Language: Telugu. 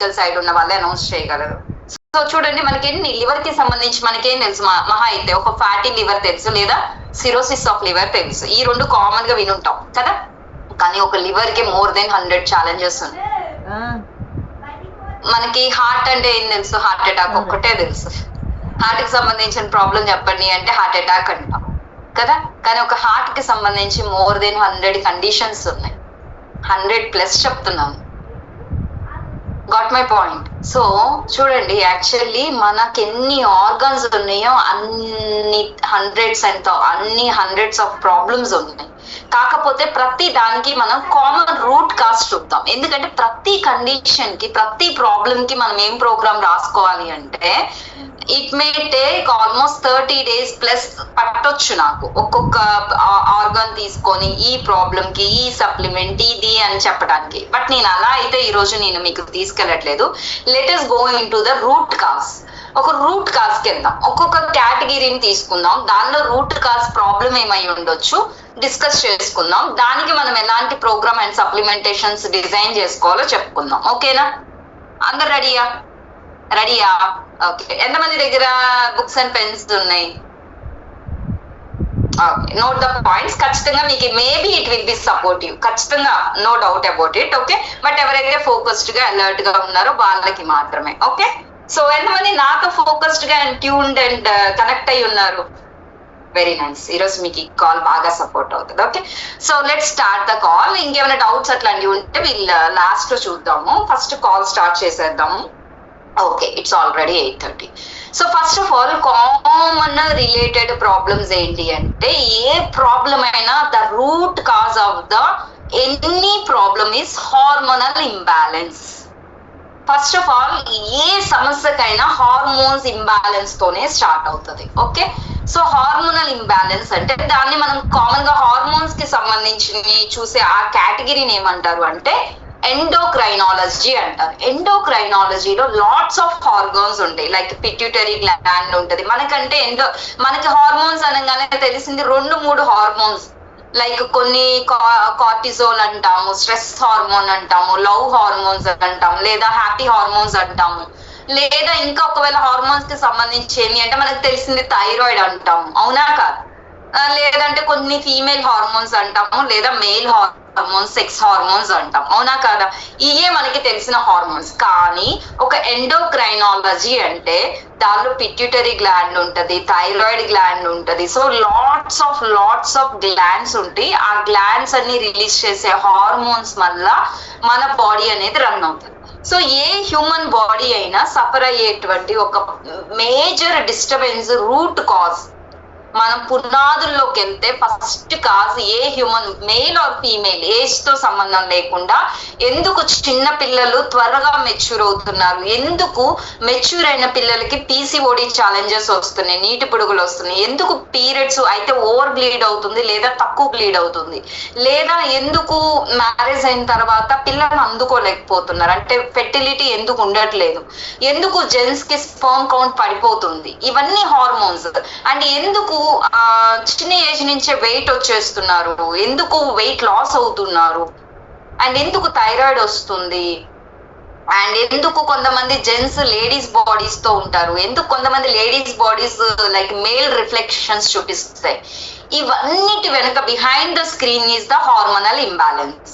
బయాలజికల్ సైడ్ ఉన్న వాళ్ళే అనౌన్స్ చేయగలరు. సో చూడండి, మనకి ఎన్ని లివర్ కి సంబంధించి మనకేం తెలుసు, మహా అయితే ఒక ఫ్యాటీ లివర్ తెలుసు లేదా సిరోసిస్ ఆఫ్ లివర్ తెలుసు. ఈ రెండు కామన్ గా వినుంటాం కదా. కానీ ఒక లివర్ కి మోర్ దెన్ 100 ఛాలెంజెస్ ఉన్నాయి. మనకి హార్ట్ అంటే ఏం తెలుసు, హార్ట్ అటాక్ ఒక్కటే తెలుసు. హార్ట్ కి సంబంధించిన ప్రాబ్లం చెప్పండి అంటే హార్ట్ అటాక్ అంటాం కదా. కానీ ఒక హార్ట్ కి సంబంధించి మోర్ దెన్ 100 కండిషన్స్ ఉన్నాయి. 100+ చెప్తున్నాను. Got my point. సో చూడండి, యాక్చువల్లీ మనకి ఎన్ని ఆర్గన్స్ ఉన్నాయో అన్ని హండ్రెడ్స్ ఆఫ్ ప్రాబ్లమ్స్ ఉన్నాయి. కాకపోతే ప్రతి దానికి మనం కామన్ రూట్ కాజ్ చూద్దాం. ఎందుకంటే ప్రతి కండిషన్ కి, ప్రతి ప్రాబ్లం కి మనం ఏం ప్రోగ్రామ్ రాసుకోవాలి అంటే it may take almost 30 days plus పట్టొచ్చు నాకు ఒక్కొక్క ఆర్గాన్ తీసుకొని ఈ ప్రాబ్లం కి ఈ సప్లిమెంట్ ఇది అని చెప్పడానికి. బట్ నేను అలా అయితే ఈ రోజు నేను మీకు తీసుకెళ్ళట్లేదు. Let us go into the root cause. ఒక రూట్ కాజ్ కి వెళ్దాం. ఒక్కొక్క కేటగిరీని తీసుకుందాం, దానిలో రూట్ కాజ్ ప్రాబ్లం ఏమై ఉండొచ్చు డిస్కస్ చేసుకుందాం. దానికి మనం ఎలాంటి ప్రోగ్రామ్ అండ్ సప్లిమెంటేషన్స్ డిజైన్ చేసుకోవాలో చెప్పుకుందాం. ఓకేనా? అందరు రెడీయా? ఓకే. ఎంతమంది దగ్గర బుక్స్ అండ్ పెన్స్ ఉన్నాయి? Okay, note the points. ఖచ్చితంగా మీకు maybe it will be supportive, ఖచ్చితంగా, no doubt about it. Okay, but ఎవరైతే ఫోకస్డ్ గా అలర్ట్ గా ఉన్నారో వాళ్ళకి మాత్రమే. ఓకే, సో ఎంతమంది నాతో ఫోకస్డ్ గా అండ్ ట్యూన్డ్ అండ్ కనెక్ట్ అయి ఉన్నారు? Very nice. ఈరోజు మీకు ఈ కాల్ బాగా సపోర్ట్ అవుతుంది. Okay, so let start the call. ఇంకేమైనా డౌట్స్ అట్లాంటివి ఉంటే వీళ్ళు లాస్ట్ లో చూద్దాము. ఫస్ట్ కాల్ స్టార్ట్ చేసేద్దాము. Okay, it's already 8:30. So first of all, common related problems ఏంటి అంటే, ఏ ప్రాబ్లం అయినా the root cause of the any problem is hormonal imbalance. First of all, ఏ సమస్యకైనా హార్మోన్స్ ఇంబ్యాలెన్స్ తోనే స్టార్ట్ అవుతుంది. ఓకే, సో హార్మోనల్ ఇంబ్యాలెన్స్ అంటే దాన్ని మనం కామన్ గా హార్మోన్స్ కి సంబంధించి చూసే ఆ కేటగిరీని ఏమంటారు అంటే ఎండోక్రైనాలజీ అంటారు. ఎండోక్రైనాలజీలో లాట్స్ ఆఫ్ హార్మోన్స్ ఉంటాయి. లైక్ పిట్యూటరీ గ్లాండ్ ఉంటుంది. మనకి హార్మోన్స్ అనగానే తెలిసింది 2-3 హార్మోన్స్. లైక్ కొన్ని కార్టిజోల్ అంటాము, స్ట్రెస్ హార్మోన్ అంటాము, లవ్ హార్మోన్స్ అంటాము, లేదా హ్యాపీ హార్మోన్స్ అంటాము, లేదా ఇంకా ఒకవేళ హార్మోన్స్ కి సంబంధించి ఏంటి అంటే మనకు తెలిసింది థైరాయిడ్ అంటాము. అవునా కాదు? లేదంటే కొన్ని ఫీమేల్ హార్మోన్స్ అంటాము, లేదా మేల్ హార్మోన్స్, సెక్స్ హార్మోన్స్ అంటాం. అవునా కాదా? ఇవే మనకి తెలిసిన హార్మోన్స్. కానీ ఒక ఎండోక్రైనాలజీ అంటే దానిలో పిట్యూటరీ గ్లాండ్ ఉంటది, థైరాయిడ్ గ్లాండ్ ఉంటది. సో లాట్స్ ఆఫ్ గ్లాండ్స్ ఉంటాయి. ఆ గ్లాండ్స్ అన్ని రిలీజ్ చేసే హార్మోన్స్ వల్ల మన బాడీ అనేది రన్ అవుతుంది. సో ఏ హ్యూమన్ బాడీ అయినా సఫర్ అయ్యేటువంటి ఒక మేజర్ డిస్టర్బెన్స్ రూట్ కాజ్, మనం పునాదుల్లోకి వెళ్తే first cause a human, male or female, age తో సంబంధం లేకుండా ఎందుకు చిన్న పిల్లలు త్వరగా మెచ్యూర్ అవుతున్నారు, ఎందుకు మెచ్యూర్ అయిన పిల్లలకి PCOD ఛాలెంజెస్ వస్తున్నాయి, నీటి పొడుగులు వస్తున్నాయి, ఎందుకు పీరియడ్స్ అయితే ఓవర్ బ్లీడ్ అవుతుంది లేదా తక్కువ బ్లీడ్ అవుతుంది, లేదా ఎందుకు మ్యారేజ్ అయిన తర్వాత పిల్లలు అందుకోలేకపోతున్నారు అంటే ఫెర్టిలిటీ ఎందుకు ఉండట్లేదు, ఎందుకు జెంట్స్ కి స్పర్మ్ కౌంట్ పడిపోతుంది, ఇవన్నీ హార్మోన్స్. అండ్ ఎందుకు చిన్న ఏజ్ నుంచే వెయిట్ వచ్చేస్తున్నారు, ఎందుకు వెయిట్ లాస్ అవుతున్నారు, అండ్ ఎందుకు థైరాయిడ్ వస్తుంది, అండ్ ఎందుకు కొంతమంది జెంట్స్ లేడీస్ బాడీస్ తో ఉంటారు, ఎందుకు కొంతమంది ladies bodies like male reflections చూపిస్తాయి. ఇవన్నిటి వెనుక behind the screen is the hormonal imbalance.